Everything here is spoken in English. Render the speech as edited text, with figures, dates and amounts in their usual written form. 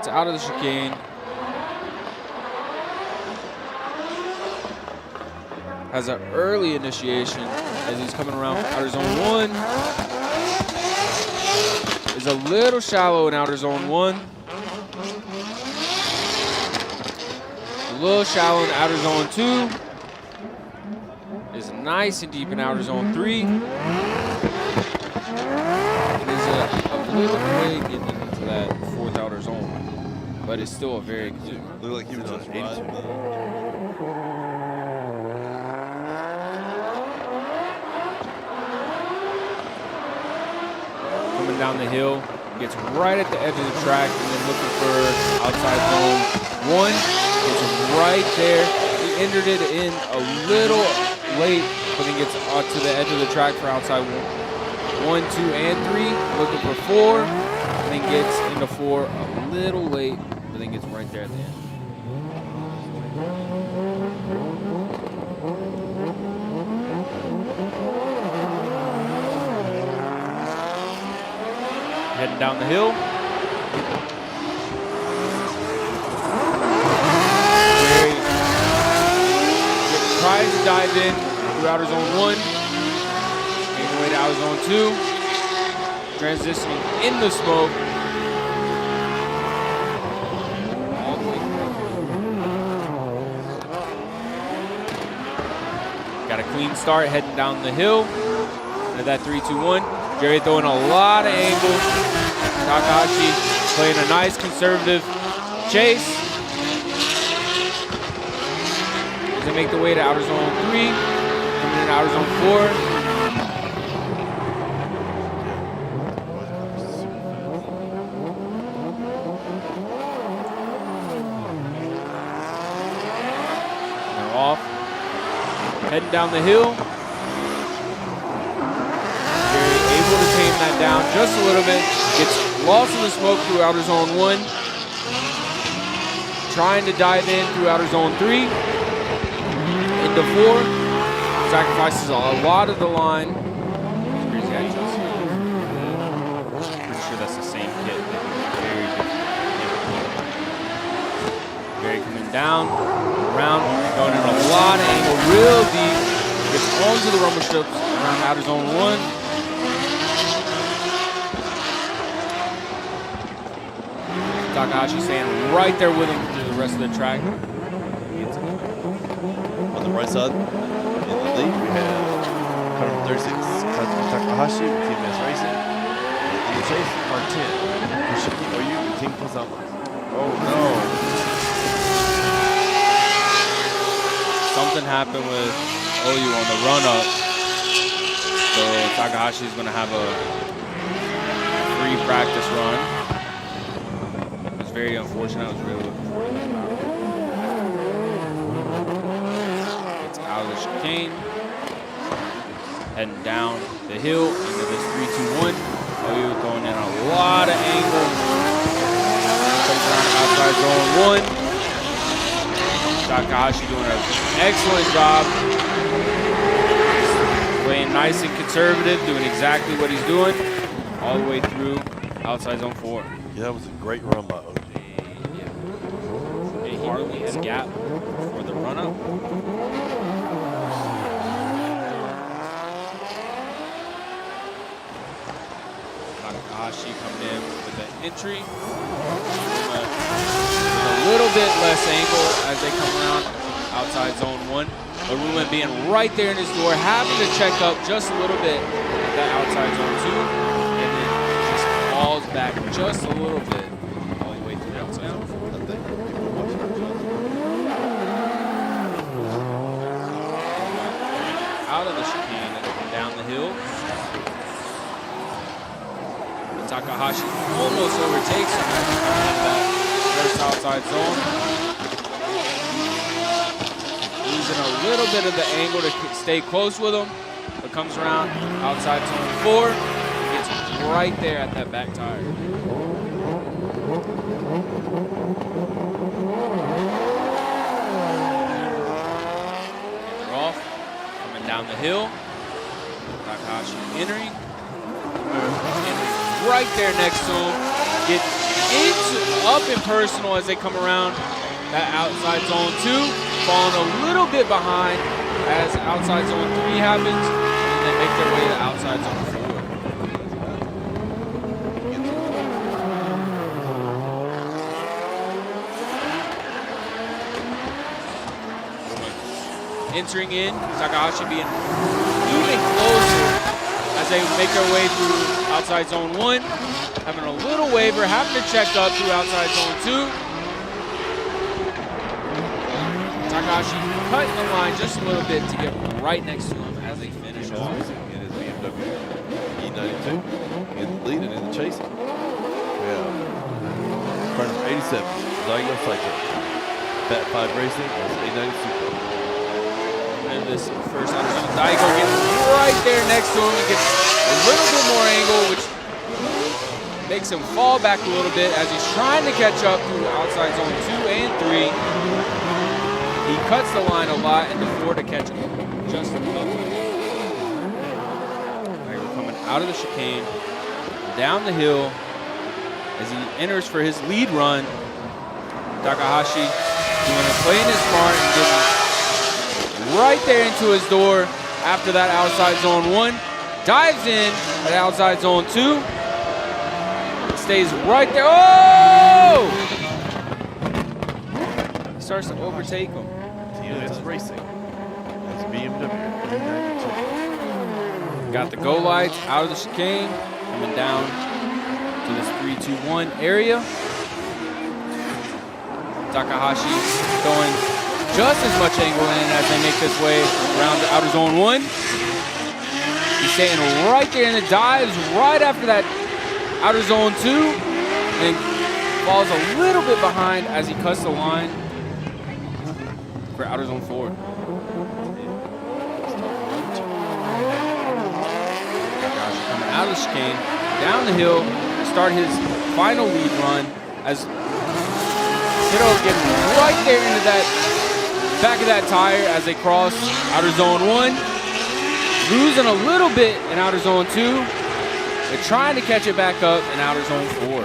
Gets out of the chicane. Has an early initiation as he's coming around from outer zone 1. Is a little shallow in outer zone 1. A little shallow in outer zone 2. Is nice and deep in outer zone 3. It is a little way getting into that 4th outer zone, but it's still a very good. Look like he was just riding. Coming down the hill, gets right at the edge of the track, and then looking for outside zone 1. Gets right there. He entered it in a little late, but then gets to the edge of the track for outside 1, 2, and 3. Looking for 4, and then gets into 4 a little late, but then gets right there at the end. Heading down the hill. Tries to dive in through outer zone 1. Making way to outer zone 2. Transitioning in the smoke. All the way through. Got a clean start heading down the hill. At that 3, 2, 1. Jerry throwing a lot of angles. Takahashi playing a nice conservative chase. As they make the way to outer zone 3, coming in outer zone 4. They're off. Heading down the hill. Able to tame that down just a little bit. Gets lost in the smoke through outer zone 1. Trying to dive in through outer zone 3. Into 4. Sacrifices a lot of the line. Crazy actions. Pretty sure that's the same kit. Very different. Very coming down, around, going in a lot of angle, real deep. Gets onto the rumble strips around outer zone 1. Takahashi staying right there with him through the rest of the track. On the right side, in the lead, we have car 36, Kazumi Takahashi with TMS Racing. In the chase, car 10, Hoshiki Oyu with King Kazama. Oh no. Something happened with Oyu on the run-up. So Takahashi is going to have a free practice run. Very unfortunate. I was really looking forward to that. It's out of the chicane. Heading down the hill into this 3-2-1. Oh, he was going in a lot of angle. Comes around outside zone 1. Takahashi doing an excellent job. Playing nice and conservative, doing exactly what he's doing. All the way through outside zone 4. Yeah, that was a great run by OG. He really his gap for the run-up. Takahashi coming in with the entry. A little bit less angle as they come around outside zone 1. Aruma being right there in his door, having to check up just a little bit at that outside zone 2. And then just falls back just a little bit all the way through the outside zone 4. Out of the chicane and down the hill. And Takahashi almost overtakes him at that first outside zone. Losing a little bit of the angle to stay close with him, but comes around outside zone 4. Gets right there at that back tire. They're off. Down the hill. Takahashi entering right there next to him. up in personal as they come around that outside zone 2, falling a little bit behind as outside zone 3 happens, and they make their way to outside zone 4. Entering in, Takahashi being even closer as they make their way through outside zone 1, having a little waver, having to check up through outside zone 2. Takahashi cutting the line just a little bit to get right next to him as they finish off. In his BMW E92, in the lead and in the chasing. Yeah. Car number 87, Zygo Cycle. Bat 5 Racing, that's A90 Sugo. And this first out of zone, Daigo gets right there next to him and gets a little bit more angle, which makes him fall back a little bit as he's trying to catch up through outside zone 2 and 3. He cuts the line a lot and the 4 to catch him just a little bit. Daigo coming out of the chicane, down the hill as he enters for his lead run. Takahashi doing a playing his smart and getting right there into his door after that outside zone 1. Dives in at outside zone 2. Stays right there. Oh! He starts to overtake him. TNS Racing. That's BMW E92. Got the go lights out of the chicane, coming down to this 3-2-1 area. Takahashi going just as much angle in as they make this way around the outer zone 1. He's staying right there in the dives right after that outer zone 2, and falls a little bit behind as he cuts the line for outer zone 4. Takahashi coming out of the chicane, down the hill to start his final lead run as Hiro getting right there into that back of that tire as they cross outer zone 1. Losing a little bit in outer zone 2. They're trying to catch it back up in outer zone 4.